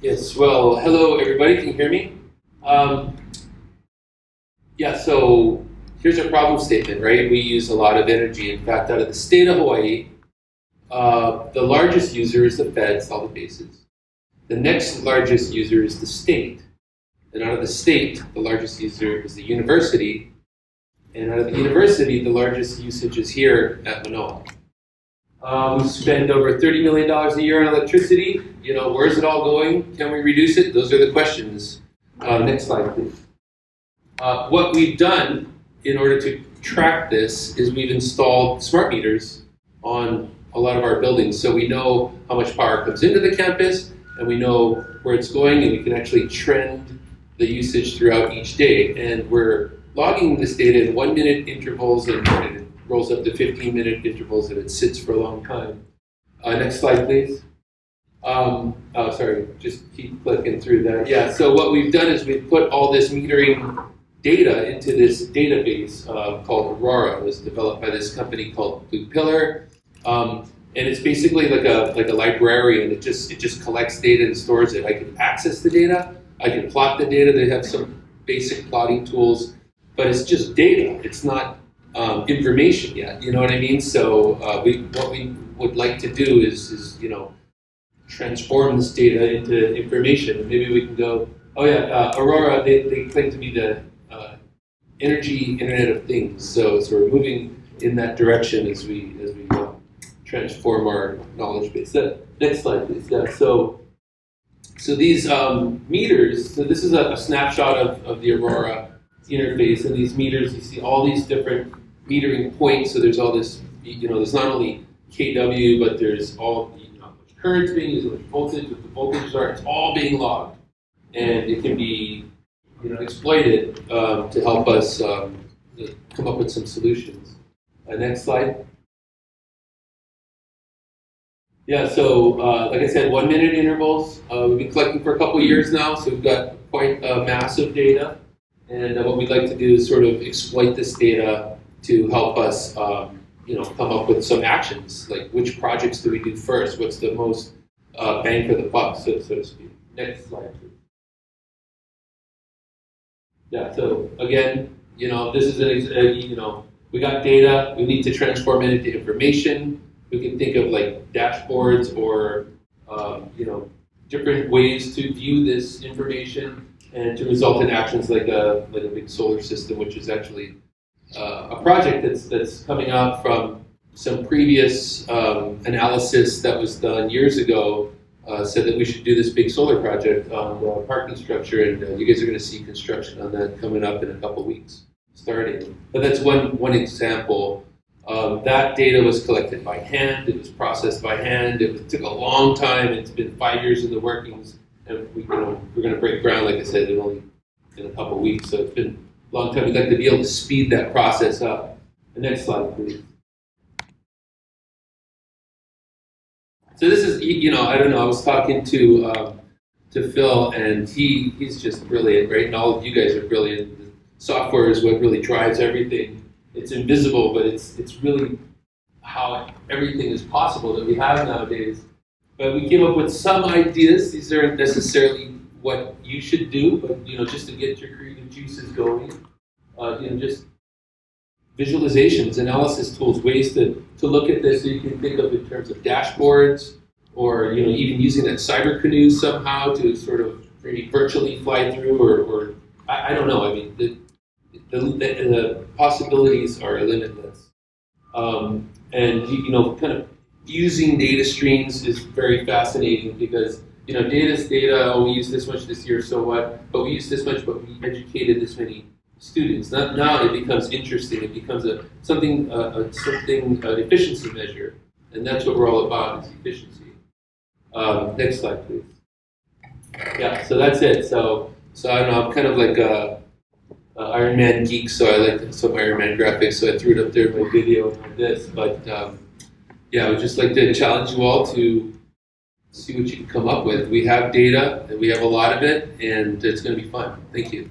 Yes, well, hello everybody, can you hear me? Yeah, so here's our problem statement, right? We use a lot of energy. In fact, out of the state of Hawaii, the largest user is the feds, all the bases. The next largest user is the state. And out of the state, the largest user is the university. And out of the university, the largest usage is here at Manoa. We spend over $30 million a year on electricity. You know, where's it all going? Can we reduce it? Those are the questions. Next slide, please. What we've done in order to track this is we've installed smart meters on a lot of our buildings. So we know how much power comes into the campus, and we know where it's going, and we can actually trend the usage throughout each day. And we're logging this data in 1 minute intervals, and it rolls up to 15-minute intervals, and it sits for a long time. Next slide, please. Oh, sorry, just keep clicking through that. Yeah, so what we've done is we've put all this metering data into this database called Aurora. It was developed by this company called Blue Pillar. And it's basically like a librarian. It just collects data and stores it. I can access the data. I can plot the data. They have some basic plotting tools, but it's just data. It's not information yet. You know what I mean? So what we would like to do is you know, transform this data into information. Maybe we can go. Oh yeah, Aurora. They claim to be the energy Internet of Things. So we're moving in that direction as we transform our knowledge base. Next slide, please. Yeah. So these meters. So this is a snapshot of the Aurora interface, and these meters. You see all these different metering points. So there's all this. You know, there's not only kW, but there's all how much current's being used, how much voltage, what the voltages are. It's all being logged, and it can be exploited to help us come up with some solutions. Next slide. Yeah, so like I said, 1 minute intervals. We've been collecting for a couple years now, so we've got quite massive data. And what we'd like to do is sort of exploit this data to help us come up with some actions, like which projects do we do first? What's the most bang for the buck, so to speak. Next slide, please. Yeah, so again, this is we got data, we need to transform it into information. We can think of like dashboards or, different ways to view this information and to result in actions like a big solar system, which is actually a project that's coming out from some previous analysis that was done years ago. Said that we should do this big solar project on parking structure, and you guys are going to see construction on that coming up in a couple weeks, starting. But that's one example. That data was collected by hand. It was processed by hand. It took a long time. It's been 5 years in the workings, and we're going to break ground, like I said, in a couple weeks. So it's been a long time. We'd like to be able to speed that process up. The next slide, please. So this is, I don't know, I was talking to Phil, and he's just brilliant, right? And all of you guys are brilliant. The software is what really drives everything. It's invisible, but it's really how everything is possible that we have nowadays. But we came up with some ideas. These aren't necessarily what you should do, but just to get your creative juices going. Just visualizations, analysis tools, ways to look at this so you can think of in terms of dashboards, or even using that cyber canoe somehow to sort of maybe virtually fly through, or I don't know. I mean, the possibilities are limitless, and kind of using data streams is very fascinating because data is data. Oh, we use this much this year, so what? But we use this much, but we educated this many students. Now it becomes interesting. It becomes an efficiency measure, and that's what we're all about, is efficiency. Next slide, please. Yeah, so that's it. So I don't know. I'm kind of like a Iron Man geek, so I like some Iron Man graphics. So I threw it up there in my video like this. But yeah, I would just like to challenge you all to see what you can come up with. We have data, and we have a lot of it, and it's going to be fun. Thank you.